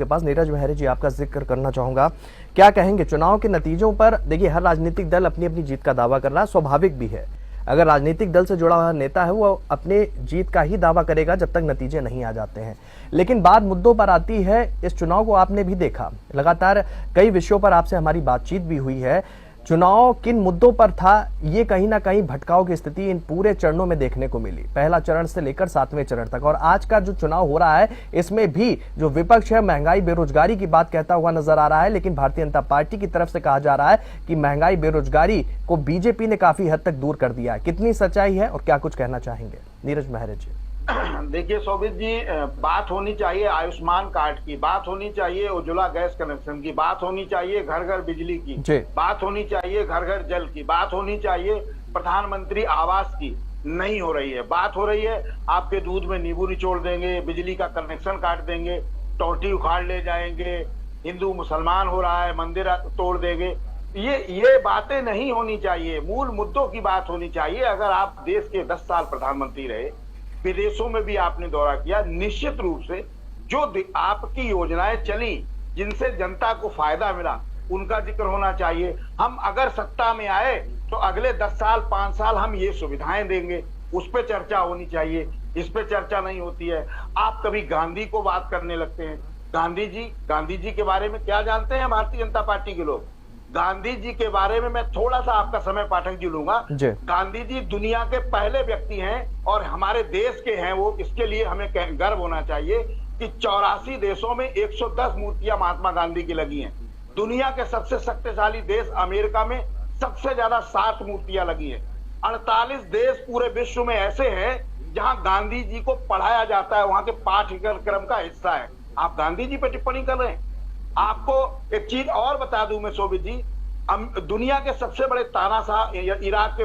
आपके पास। नीरज मेहरे जी, आपका जिक्र करना चाहूंगा, क्या कहेंगे चुनाव के नतीजों पर? देखिए, हर राजनीतिक दल अपनी अपनी जीत का दावा कर रहा है, स्वाभाविक भी है। अगर राजनीतिक दल से जुड़ा हुआ नेता है वो अपने जीत का ही दावा करेगा जब तक नतीजे नहीं आ जाते हैं। लेकिन बात मुद्दों पर आती है। इस चुनाव को आपने भी देखा, लगातार कई विषयों पर आपसे हमारी बातचीत भी हुई है। चुनाव किन मुद्दों पर था, ये कहीं ना कहीं भटकाव की स्थिति इन पूरे चरणों में देखने को मिली, पहला चरण से लेकर 7वें चरण तक। और आज का जो चुनाव हो रहा है इसमें भी जो विपक्ष है महंगाई बेरोजगारी की बात कहता हुआ नजर आ रहा है, लेकिन भारतीय जनता पार्टी की तरफ से कहा जा रहा है कि महंगाई बेरोजगारी को बीजेपी ने काफी हद तक दूर कर दिया है। कितनी सच्चाई है और क्या कुछ कहना चाहेंगे? नीरज मेहरे जी। देखिए शोभित जी, बात होनी चाहिए आयुष्मान कार्ड की, बात होनी चाहिए उज्ज्वला गैस कनेक्शन की, बात होनी चाहिए घर घर बिजली की, बात होनी चाहिए घर घर जल की, बात होनी चाहिए प्रधानमंत्री आवास की। नहीं हो रही है। बात हो रही है आपके दूध में नींबू निचोड़ देंगे, बिजली का कनेक्शन काट देंगे, टोटी उखाड़ ले जाएंगे, हिंदू मुसलमान हो रहा है, मंदिर तोड़ देंगे। ये बातें नहीं होनी चाहिए। मूल मुद्दों की बात होनी चाहिए। अगर आप देश के 10 साल प्रधानमंत्री रहे, विदेशों में भी आपने दौरा किया, निश्चित रूप से जो आपकी योजनाएं चली जिनसे जनता को फायदा मिला उनका जिक्र होना चाहिए। हम अगर सत्ता में आए तो अगले 10 साल 5 साल हम ये सुविधाएं देंगे, उस पर चर्चा होनी चाहिए। इस पे चर्चा नहीं होती है। आप कभी गांधी को बात करने लगते हैं। गांधी जी के बारे में क्या जानते हैं भारतीय जनता पार्टी के लोग? गांधी जी के बारे में मैं थोड़ा सा आपका समय पाठक जी लूंगा। गांधी जी दुनिया के पहले व्यक्ति हैं और हमारे देश के हैं वो। इसके लिए हमें गर्व होना चाहिए कि 84 देशों में 110 मूर्तियां महात्मा गांधी की लगी हैं। दुनिया के सबसे शक्तिशाली देश अमेरिका में सबसे ज्यादा 60 मूर्तियां लगी हैं। 48 देश पूरे विश्व में ऐसे हैं जहां गांधी जी को पढ़ाया जाता है, वहां के पाठ्यक्रम का हिस्सा है। आप गांधी जी पर टिप्पणी कर रहे हैं। आपको एक चीज और बता दूं मैं शोभित जी, दुनिया के सबसे बड़े तानाशाह इराक के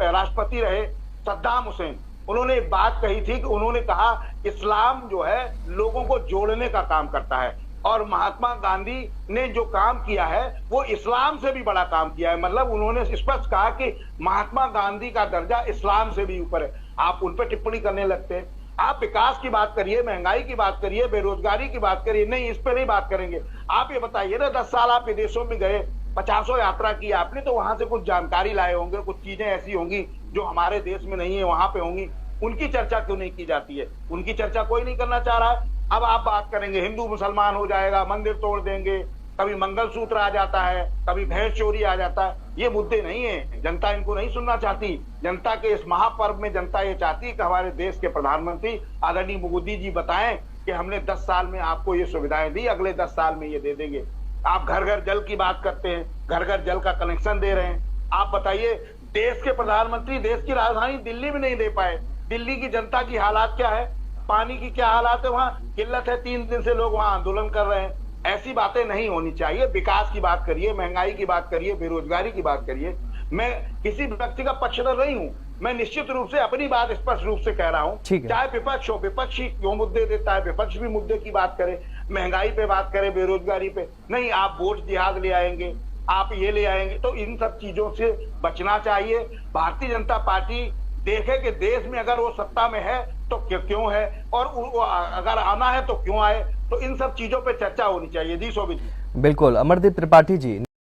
राष्ट्रपति रहे सद्दाम हुसैन, उन्होंने एक बात कही थी कि उन्होंने कहा इस्लाम जो है लोगों को जोड़ने का काम करता है, और महात्मा गांधी ने जो काम किया है वो इस्लाम से भी बड़ा काम किया है। मतलब उन्होंने स्पष्ट कहा कि महात्मा गांधी का दर्जा इस्लाम से भी ऊपर है। आप उन पर टिप्पणी करने लगते हैं। आप विकास की बात करिए, महंगाई की बात करिए, बेरोजगारी की बात करिए, नहीं इस पे नहीं बात करेंगे। आप ये बताइए ना, 10 साल आप विदेशों में गए, 50 यात्रा की आपने, तो वहां से कुछ जानकारी लाए होंगे, कुछ चीजें ऐसी होंगी जो हमारे देश में नहीं है, वहां पे होंगी। उनकी चर्चा क्यों नहीं की जाती है? उनकी चर्चा कोई नहीं करना चाह रहा है। अब आप बात करेंगे हिंदू मुसलमान हो जाएगा, मंदिर तोड़ देंगे, कभी मंगलसूत्र आ जाता है, कभी भैंस चोरी आ जाता है। ये मुद्दे नहीं है, जनता इनको नहीं सुनना चाहती। जनता के इस महापर्व में जनता ये चाहती है कि हमारे देश के प्रधानमंत्री आदरणीय मोदी जी बताएं कि हमने 10 साल में आपको ये सुविधाएं दी, अगले 10 साल में ये दे देंगे। आप घर घर जल की बात करते हैं, घर घर जल का कनेक्शन दे रहे हैं। आप बताइए, देश के प्रधानमंत्री देश की राजधानी दिल्ली में नहीं दे पाए। दिल्ली की जनता की हालात क्या है, पानी की क्या हालात है, वहां किल्लत है, 3 दिन से लोग वहां आंदोलन कर रहे हैं। ऐसी बातें नहीं होनी चाहिए। विकास की बात करिए, महंगाई की बात करिए, बेरोजगारी की बात करिए। मैं किसी व्यक्ति का पक्षधर नहीं हूं, मैं निश्चित रूप से अपनी बात स्पष्ट रूप से कह रहा हूं। चाहे विपक्ष हो, विपक्ष ही क्यों मुद्दे देता है, विपक्ष भी मुद्दे की बात करे, महंगाई पे बात करे, बेरोजगारी पे नहीं। आप वोट जिहाद ले आएंगे, आप ये ले आएंगे, तो इन सब चीजों से बचना चाहिए। भारतीय जनता पार्टी देखे कि देश में अगर वो सत्ता में है तो क्यों है, और अगर आना है तो क्यों आए। तो इन सब चीजों पे चर्चा होनी चाहिए। जी शोभित जी। बिल्कुल, अमरदीप त्रिपाठी जी।